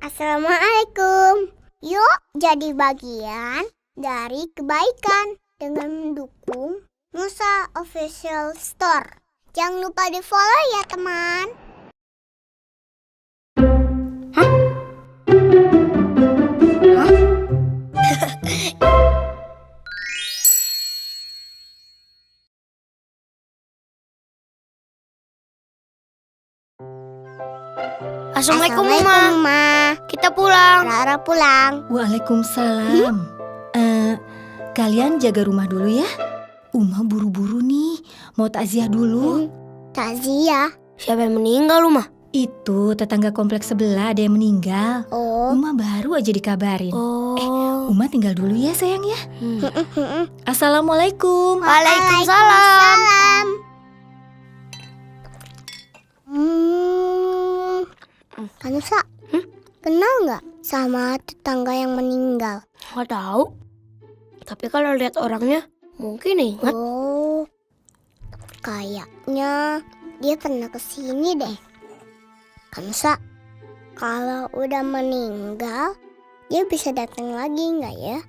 Assalamualaikum. Yuk jadi bagian dari kebaikan dengan mendukung Nusa Official Store. Jangan lupa di follow ya teman. Assalamualaikum Mama. Kita pulang. Rara pulang. Waalaikumsalam. Kalian jaga rumah dulu ya. Uma buru-buru nih, mau takziah dulu. Takziah. Siapa yang meninggal Uma? Itu tetangga kompleks sebelah ada yang meninggal. Oh. Uma baru aja dikabarin. Uma tinggal dulu ya sayang ya. Assalamualaikum. Waalaikumsalam. Kanusa, kenal nggak sama tetangga yang meninggal? Nggak tahu. Tapi kalau lihat orangnya mungkin ingat. Oh, kayaknya dia pernah kesini deh. Kanusa, kalau udah meninggal, dia bisa datang lagi nggak ya?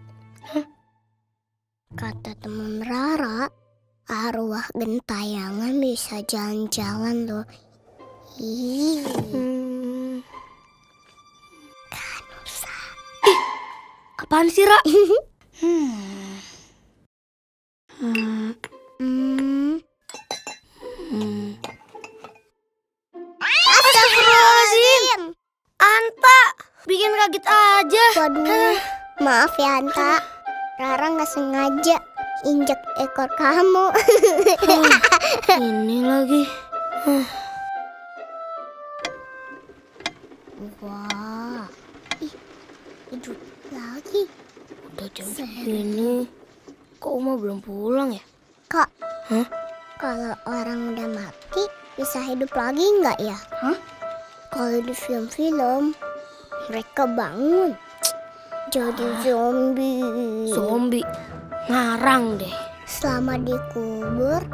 Kata teman Rara, arwah gentayangan bisa jalan-jalan loh. Kanusa. Apaan sih Ra? Astagfirullahaladzim. Anta, bikin kaget aja. Waduh, maaf ya Anta. Rara nggak sengaja injek ekor kamu. Ini lagi. Wah, hidup lagi. Udah jam segini. Kok Uma belum pulang ya? Kak, Hah? kalau orang udah mati bisa hidup lagi nggak ya? Kalau di film-film mereka bangun jadi zombie. Zombie. Ngarang deh. Selama dikubur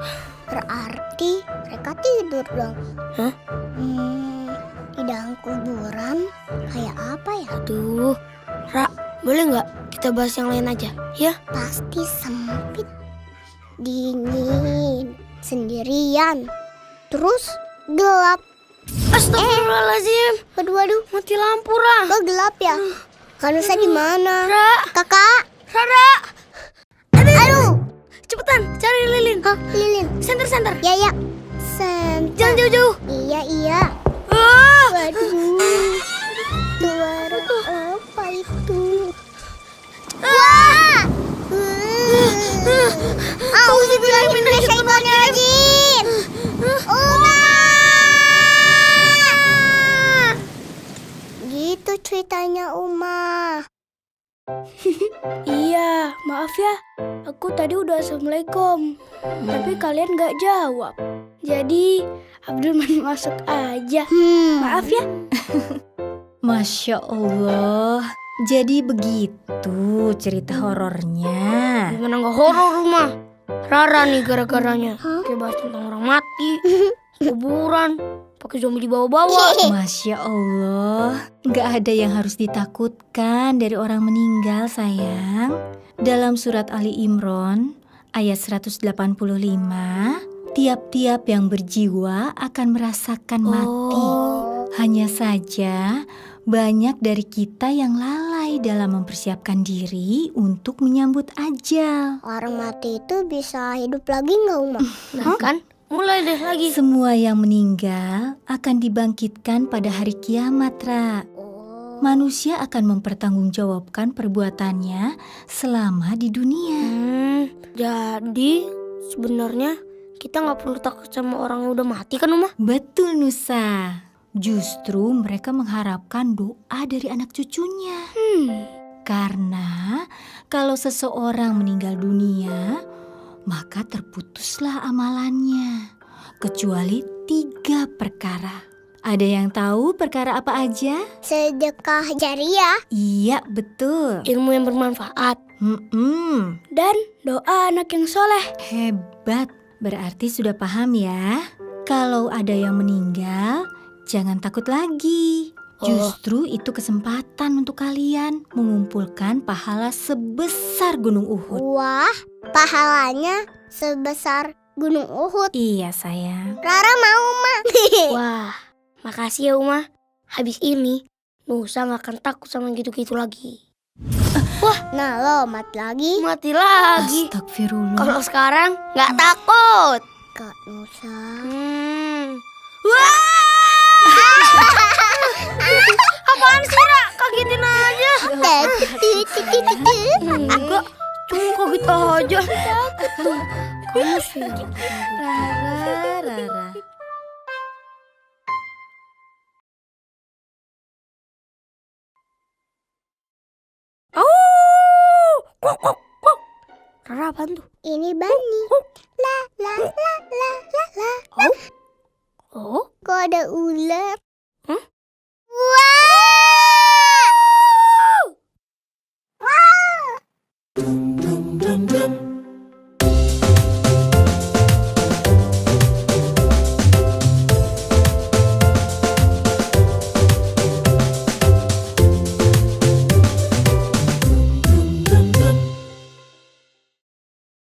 berarti mereka tidur dong. Di dalam kuburan kayak apa ya? Aduh, Ra, boleh nggak kita bahas yang lain aja? Ya? Pasti sempit, dingin, sendirian, terus gelap. Astagfirullahaladzim. Waduh, Mati lampu, Ra. kok gelap ya? Kanusa di mana? Ra, Kakak? Rara. Aduh, Cepetan, cari lilin. lilin. Senter. Ya. Sen. Jangan jauh-jauh. Iya. Ah! Waduh, suara apa itu? Wah! Auzubillahiminasyaitonirrajim. Gitu ceritanya Uma. Iya, maaf ya. Aku tadi udah assalamualaikum, tapi kalian nggak jawab. Jadi Abdul main masuk aja. Maaf ya. Masya Allah. Jadi begitu cerita horornya. Gimana nggak horor rumah? Rara nih gara-garanya. Kayak bahas tentang orang mati, kuburan, pakai zombie dibawa-bawa. Masya Allah, gak ada yang harus ditakutkan dari orang meninggal sayang. Dalam surat Ali Imran ayat 185, tiap-tiap yang berjiwa akan merasakan mati. Hanya saja banyak dari kita yang lalai dalam mempersiapkan diri untuk menyambut ajal. Orang mati itu bisa hidup lagi nggak Uma? Nah kan, mulai deh lagi. Semua yang meninggal akan dibangkitkan pada hari kiamat, Ra. Manusia akan mempertanggungjawabkan perbuatannya selama di dunia. Jadi sebenarnya kita nggak perlu takut sama orang yang udah mati kan Uma? Betul Nusa. Justru mereka mengharapkan doa dari anak cucunya. Karena kalau seseorang meninggal dunia, maka terputuslah amalannya. Kecuali 3 perkara. Ada yang tahu perkara apa aja? Sedekah jariah. Iya, betul. Ilmu yang bermanfaat dan doa anak yang soleh. Hebat. Berarti sudah paham ya? Kalau ada yang meninggal, jangan takut lagi. Justru itu kesempatan untuk kalian mengumpulkan pahala sebesar Gunung Uhud. Wah, pahalanya sebesar Gunung Uhud. Iya sayang. Rara mau, Ma. Wah, makasih ya Uma. Habis ini Nusa gak akan takut sama gitu-gitu lagi. Nah, lo mati lagi. Mati lagi. Astagfirullah. Kalau sekarang gak takut. Kak Nusa. Wah! Apaan sih, Ra? Kagetin aja. Enggak, cuma kaget aja. Kamu sih. Rara. Rara apaan tuh? Ini Bani. La la la la la la. Oh? Kok ada ular? Hah? Wah!